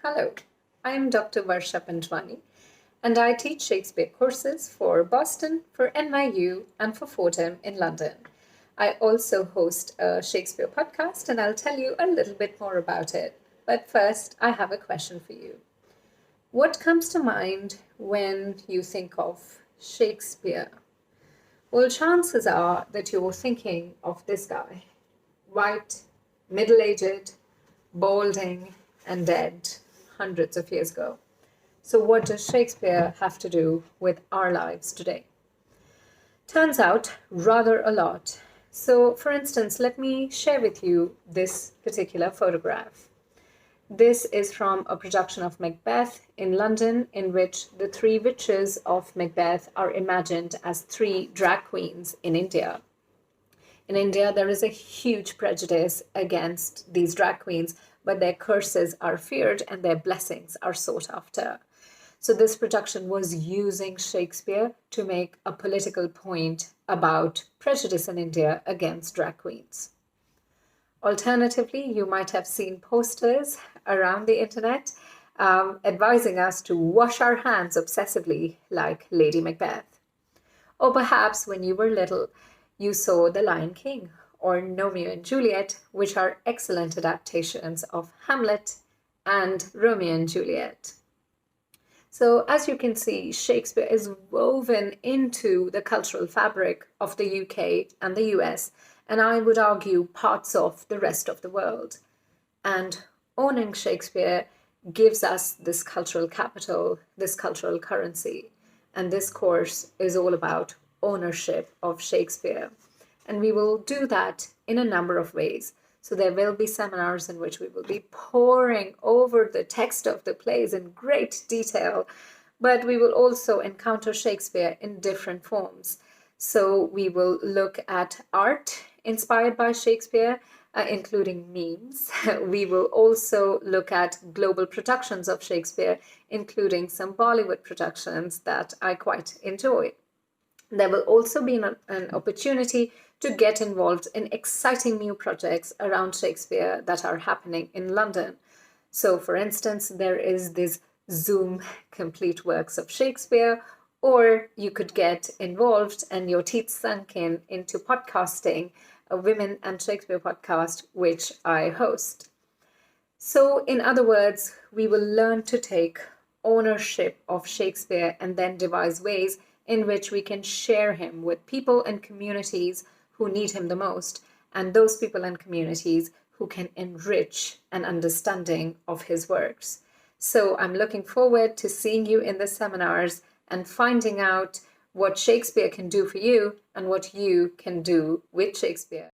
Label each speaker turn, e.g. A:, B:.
A: Hello, I am Dr. Varsha Panjwani, and I teach Shakespeare courses for Boston, for NYU, and for Fordham in London. I also host a Shakespeare podcast, and I'll tell you a little bit more about it. But first, I have a question for you. What comes to mind when you think of Shakespeare? Well, chances are that you're thinking of this guy, white, middle-aged, balding, and dead hundreds of years ago. So what does Shakespeare have to do with our lives today? Turns out rather a lot. So for instance, let me share with you this particular photograph. This is from a production of Macbeth in London, in which the three witches of Macbeth are imagined as three drag queens in India. In India, there is a huge prejudice against these drag queens, but their curses are feared and their blessings are sought after. So this production was using Shakespeare to make a political point about prejudice in India against drag queens. Alternatively, you might have seen posters around the internet advising us to wash our hands obsessively like Lady Macbeth. Or perhaps when you were little, you saw The Lion King or Romeo and Juliet, which are excellent adaptations of Hamlet and Romeo and Juliet. So as you can see, Shakespeare is woven into the cultural fabric of the UK and the US, and I would argue parts of the rest of the world. And owning Shakespeare gives us this cultural capital, this cultural currency. And this course is all about ownership of Shakespeare. And we will do that in a number of ways. So there will be seminars in which we will be poring over the text of the plays in great detail, but we will also encounter Shakespeare in different forms. So we will look at art inspired by Shakespeare, including memes. We will also look at global productions of Shakespeare, including some Bollywood productions that I quite enjoy. There will also be an opportunity to get involved in exciting new projects around Shakespeare that are happening in London. So, for instance, there is this Zoom complete works of Shakespeare, or you could get involved and your teeth sunk into podcasting, a Women and Shakespeare podcast, which I host. So, in other words, we will learn to take ownership of Shakespeare and then devise ways in which we can share him with people and communities who need him the most, and those people and communities who can enrich an understanding of his works. So I'm looking forward to seeing you in the seminars and finding out what Shakespeare can do for you and what you can do with Shakespeare.